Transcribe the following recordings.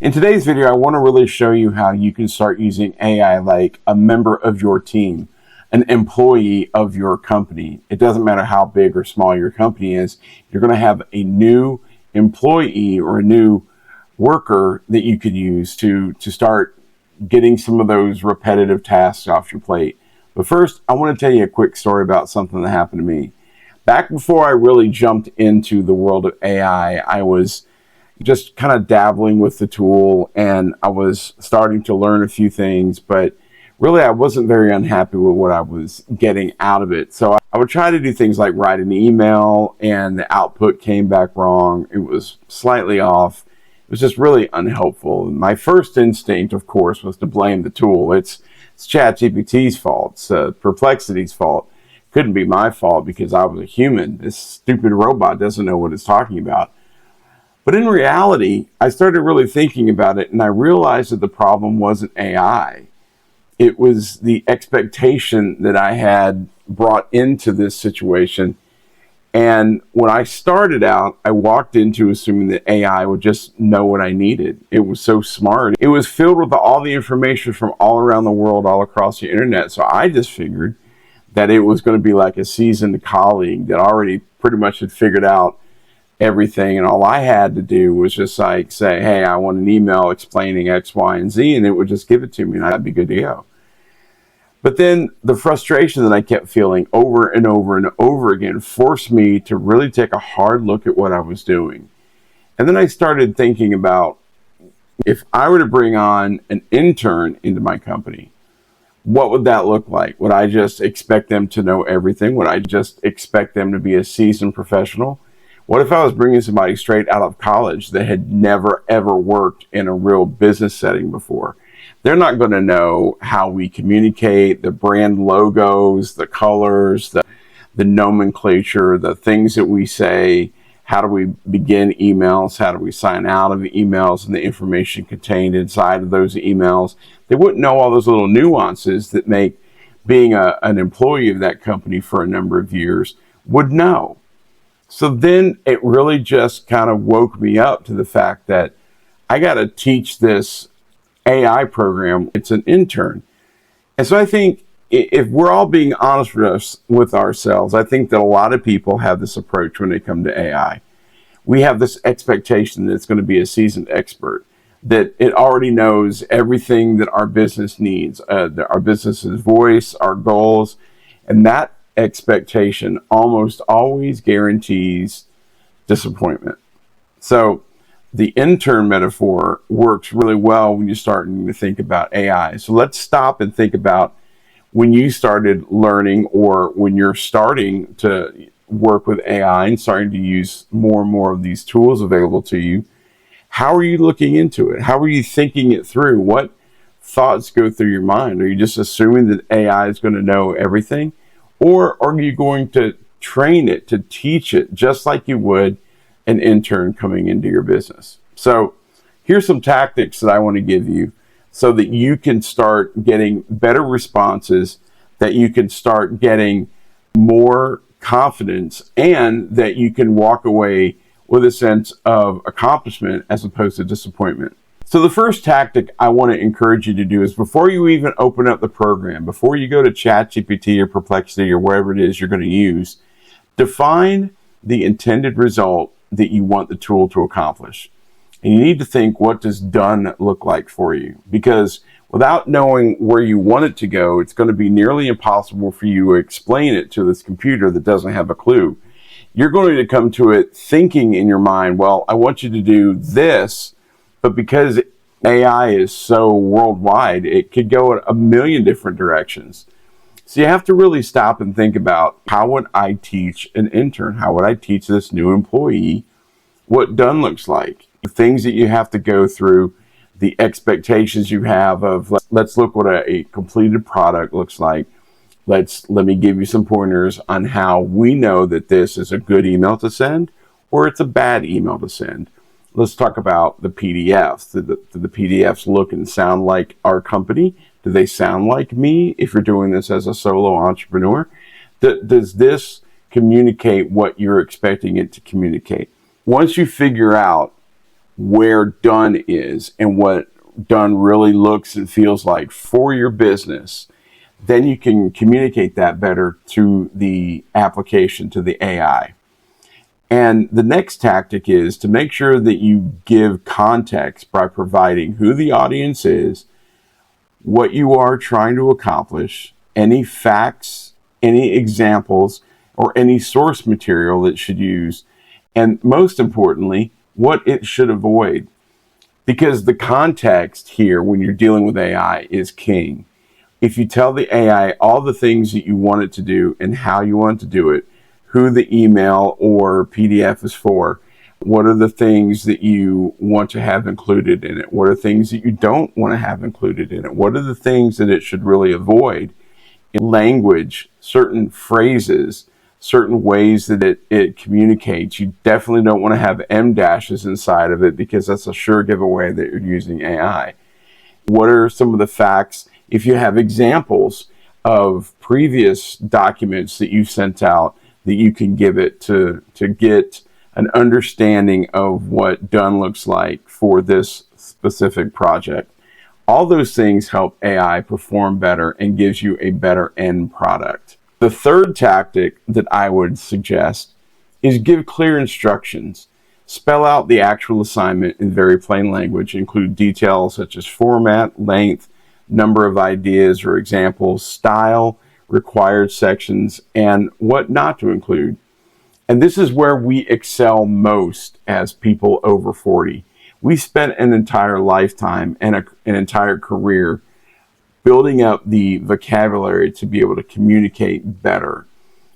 In today's video, I want to really show you how you can start using AI like a member of your team, an employee of your company. It doesn't matter how big or small your company is. You're going to have a new employee or a new worker that you could use to start getting some of those repetitive tasks off your plate. But first, I want to tell you a quick story about something that happened to me. Back before I really jumped into the world of AI, I was just kind of dabbling with the tool, and I was starting to learn a few things, but really I wasn't very unhappy with what I was getting out of it. So I would try to do things like write an email, and the output came back wrong. It was slightly off. It was just really unhelpful. My first instinct, of course, was to blame the tool. It's ChatGPT's fault. It's Perplexity's fault. Couldn't be my fault because I was a human. This stupid robot doesn't know what it's talking about. But in reality, I started really thinking about it, and I realized that the problem wasn't AI. It was the expectation that I had brought into this situation. And when I started out, I walked into assuming that AI would just know what I needed. It was so smart. It was filled with all the information from all around the world, all across the internet. So I just figured that it was going to be like a seasoned colleague that already pretty much had figured out everything, and all I had to do was just like say, hey, I want an email explaining X, Y, and Z, and it would just give it to me, and I'd be good to go. But then the frustration that I kept feeling over and over and over again forced me to really take a hard look at what I was doing. And then I started thinking about, if I were to bring on an intern into my company, what would that look like? Would I just expect them to know everything? Would I just expect them to be a seasoned professional? What if I was bringing somebody straight out of college that had never, ever worked in a real business setting before? They're not going to know how we communicate, the brand logos, the colors, the nomenclature, the things that we say. How do we begin emails? How do we sign out of the emails and the information contained inside of those emails? They wouldn't know all those little nuances that make being an employee of that company for a number of years would know. So then it really just kind of woke me up to the fact that I got to teach this AI program. It's an intern. And so I think if we're all being honest with ourselves, I think that a lot of people have this approach when they come to AI. We have this expectation that it's going to be a seasoned expert, that it already knows everything that our business needs, our business's voice, our goals, and that expectation almost always guarantees disappointment. So the intern metaphor works really well when you're starting to think about AI. So let's stop and think about when you started learning, or when you're starting to work with AI and starting to use more and more of these tools available to you. How are you looking into it? How are you thinking it through? What thoughts go through your mind? Are you just assuming that AI is going to know everything? Or are you going to train it, to teach it, just like you would an intern coming into your business? So here's some tactics that I want to give you so that you can start getting better responses, that you can start getting more confidence, and that you can walk away with a sense of accomplishment as opposed to disappointment. So the first tactic I want to encourage you to do is, before you even open up the program, before you go to ChatGPT or Perplexity or wherever it is you're going to use, define the intended result that you want the tool to accomplish. And you need to think, what does done look like for you? Because without knowing where you want it to go, it's going to be nearly impossible for you to explain it to this computer that doesn't have a clue. You're going to come to it thinking in your mind, well, I want you to do this. But because AI is so worldwide, it could go in a million different directions. So you have to really stop and think about, how would I teach an intern? How would I teach this new employee what done looks like? The things that you have to go through, the expectations you have of, let's look what a completed product looks like. Let me give you some pointers on how we know that this is a good email to send or it's a bad email to send. Let's talk about the PDFs. Do the PDFs look and sound like our company? Do they sound like me if you're doing this as a solo entrepreneur? Does this communicate what you're expecting it to communicate? Once you figure out where done is and what done really looks and feels like for your business, then you can communicate that better to the application, to the AI. And the next tactic is to make sure that you give context by providing who the audience is, what you are trying to accomplish, any facts, any examples, or any source material that it should use, and most importantly, what it should avoid. Because the context here, when you're dealing with AI, is king. If you tell the AI all the things that you want it to do and how you want it to do it, who the email or PDF is for, what are the things that you want to have included in it, what are things that you don't want to have included in it, what are the things that it should really avoid in language, certain phrases, certain ways that it communicates. You definitely don't want to have M dashes inside of it because that's a sure giveaway that you're using AI. What are some of the facts? If you have examples of previous documents that you sent out that you can give it to get an understanding of what done looks like for this specific project. All those things help AI perform better and gives you a better end product. The third tactic that I would suggest is give clear instructions. Spell out the actual assignment in very plain language. Include details such as format, length, number of ideas or examples, style, required sections, and what not to include. And this is where we excel most as people over 40. We spent an entire lifetime and an entire career building up the vocabulary to be able to communicate better.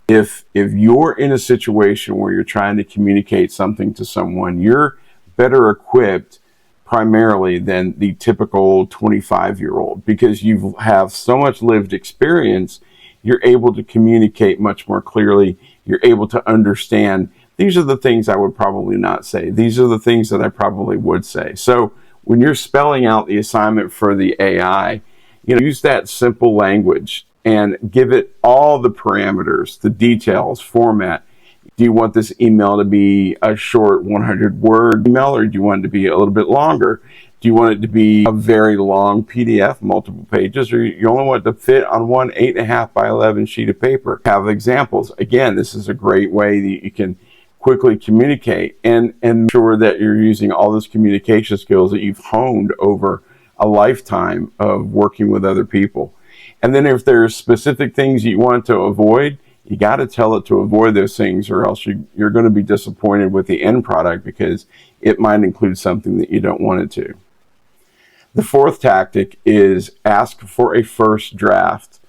If you're in a situation where you're trying to communicate something to someone, you're better equipped primarily than the typical 25-year-old because you have so much lived experience. You're able to communicate much more clearly. You're able to understand, these are the things I would probably not say. These are the things that I probably would say. So when you're spelling out the assignment for the AI, use that simple language and give it all the parameters, the details, format. Do you want this email to be a short 100-word email, or do you want it to be a little bit longer? Do you want it to be a very long PDF, multiple pages, or you only want it to fit on one 8.5 by 11 sheet of paper? Have examples. Again, this is a great way that you can quickly communicate and ensure that you're using all those communication skills that you've honed over a lifetime of working with other people. And then if there's specific things you want to avoid, you got to tell it to avoid those things, or else you're going to be disappointed with the end product because it might include something that you don't want it to. The fourth tactic is ask for a first draft,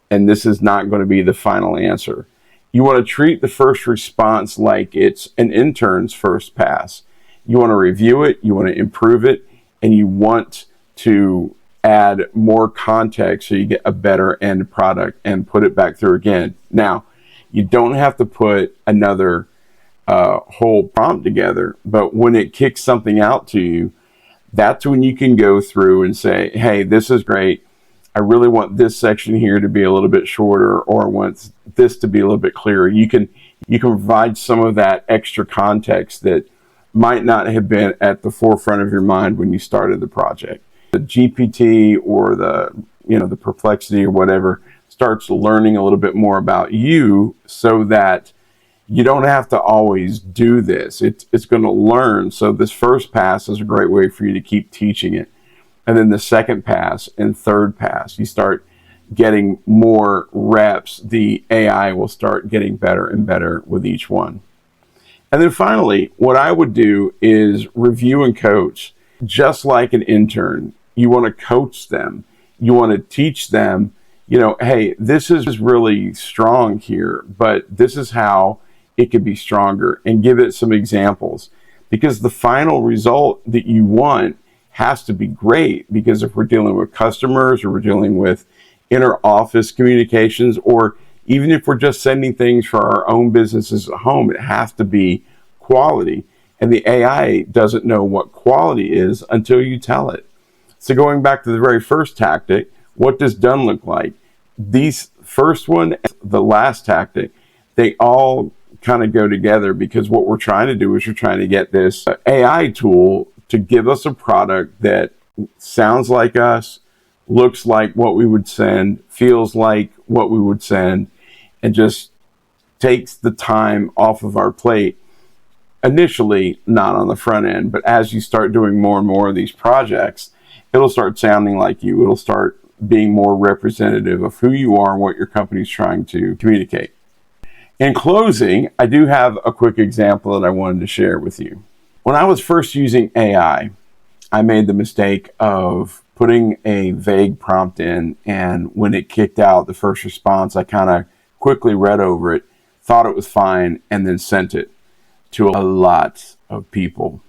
and this is not going to be the final answer. You want to treat the first response like it's an intern's first pass. You want to review it, you want to improve it, and you want to add more context so you get a better end product and put it back through again. Now, you don't have to put another whole prompt together, but when it kicks something out to you, that's when you can go through and say, hey, this is great. I really want this section here to be a little bit shorter, or I want this to be a little bit clearer. You can provide some of that extra context that might not have been at the forefront of your mind when you started the project. The GPT or the Perplexity or whatever starts learning a little bit more about you, so that you don't have to always do this. It's going to learn. So this first pass is a great way for you to keep teaching it. And then the second pass and third pass, you start getting more reps. The AI will start getting better and better with each one. And then finally, what I would do is review and coach. Just like an intern, you want to coach them. You want to teach them, hey, this is really strong here, but this is how it could be stronger, and give it some examples. Because the final result that you want has to be great, because if we're dealing with customers, or we're dealing with inter-office communications, or even if we're just sending things for our own businesses at home, it has to be quality. And the AI doesn't know what quality is until you tell it. So going back to the very first tactic, what does done look like? These first one, the last tactic, they all kind of go together, because what we're trying to do is we're trying to get this AI tool to give us a product that sounds like us, looks like what we would send, feels like what we would send, and just takes the time off of our plate. Initially, not on the front end, but as you start doing more and more of these projects, it'll start sounding like you. It'll start being more representative of who you are and what your company's trying to communicate. In closing, I do have a quick example that I wanted to share with you. When I was first using AI, I made the mistake of putting a vague prompt in, and when it kicked out the first response, I kind of quickly read over it, thought it was fine, and then sent it to a lot of people.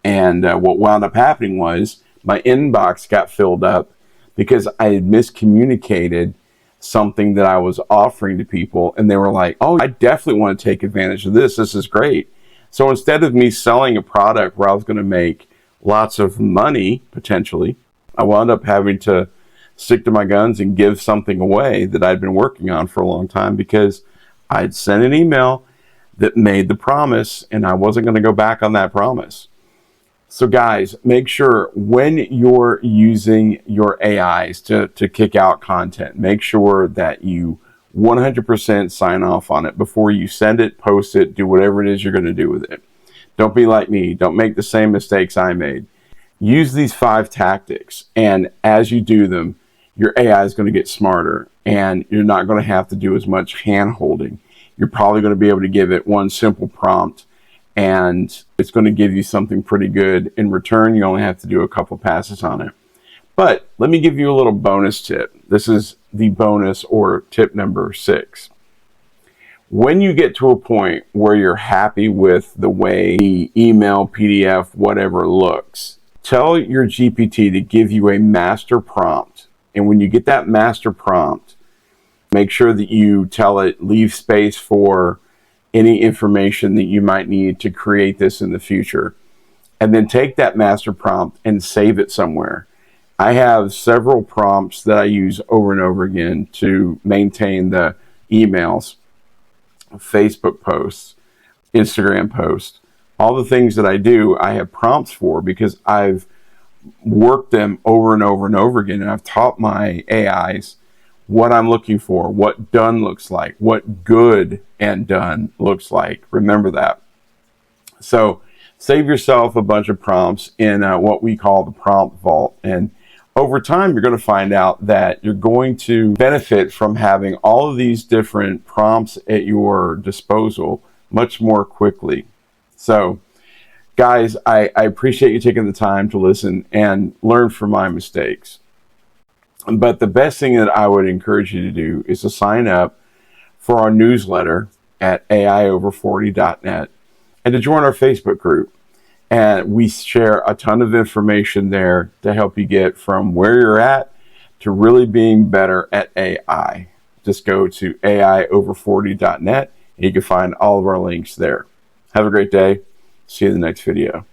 And what wound up happening was my inbox got filled up because I had miscommunicated something that I was offering to people, and they were like, oh, I definitely want to take advantage of this. This is great. So instead of me selling a product where I was going to make lots of money, potentially, I wound up having to stick to my guns and give something away that I'd been working on for a long time because I'd sent an email that made the promise, and I wasn't going to go back on that promise. So guys, make sure when you're using your AIs to kick out content, make sure that you 100% sign off on it before you send it, post it, do whatever it is you're going to do with it. Don't be like me. Don't make the same mistakes I made. Use these 5 tactics, and as you do them, your AI is going to get smarter, and you're not going to have to do as much hand-holding. You're probably going to be able to give it one simple prompt, and it's going to give you something pretty good. In return, you only have to do a couple passes on it. But let me give you a little bonus tip. This is the bonus or tip number 6. When you get to a point where you're happy with the way the email, PDF, whatever looks, tell your GPT to give you a master prompt. And when you get that master prompt, make sure that you tell it, leave space for any information that you might need to create this in the future. And then take that master prompt and save it somewhere. I have several prompts that I use over and over again to maintain the emails, Facebook posts, Instagram posts, all the things that I do, I have prompts for because I've worked them over and over and over again. And I've taught my AIs what I'm looking for, what done looks like, what good and done looks like. Remember that. So save yourself a bunch of prompts in what we call the prompt vault. And over time, you're going to find out that you're going to benefit from having all of these different prompts at your disposal much more quickly. So guys, I appreciate you taking the time to listen and learn from my mistakes. But the best thing that I would encourage you to do is to sign up for our newsletter at aiover40.net and to join our Facebook group. And we share a ton of information there to help you get from where you're at to really being better at AI. Just go to aiover40.net and you can find all of our links there. Have a great day. See you in the next video.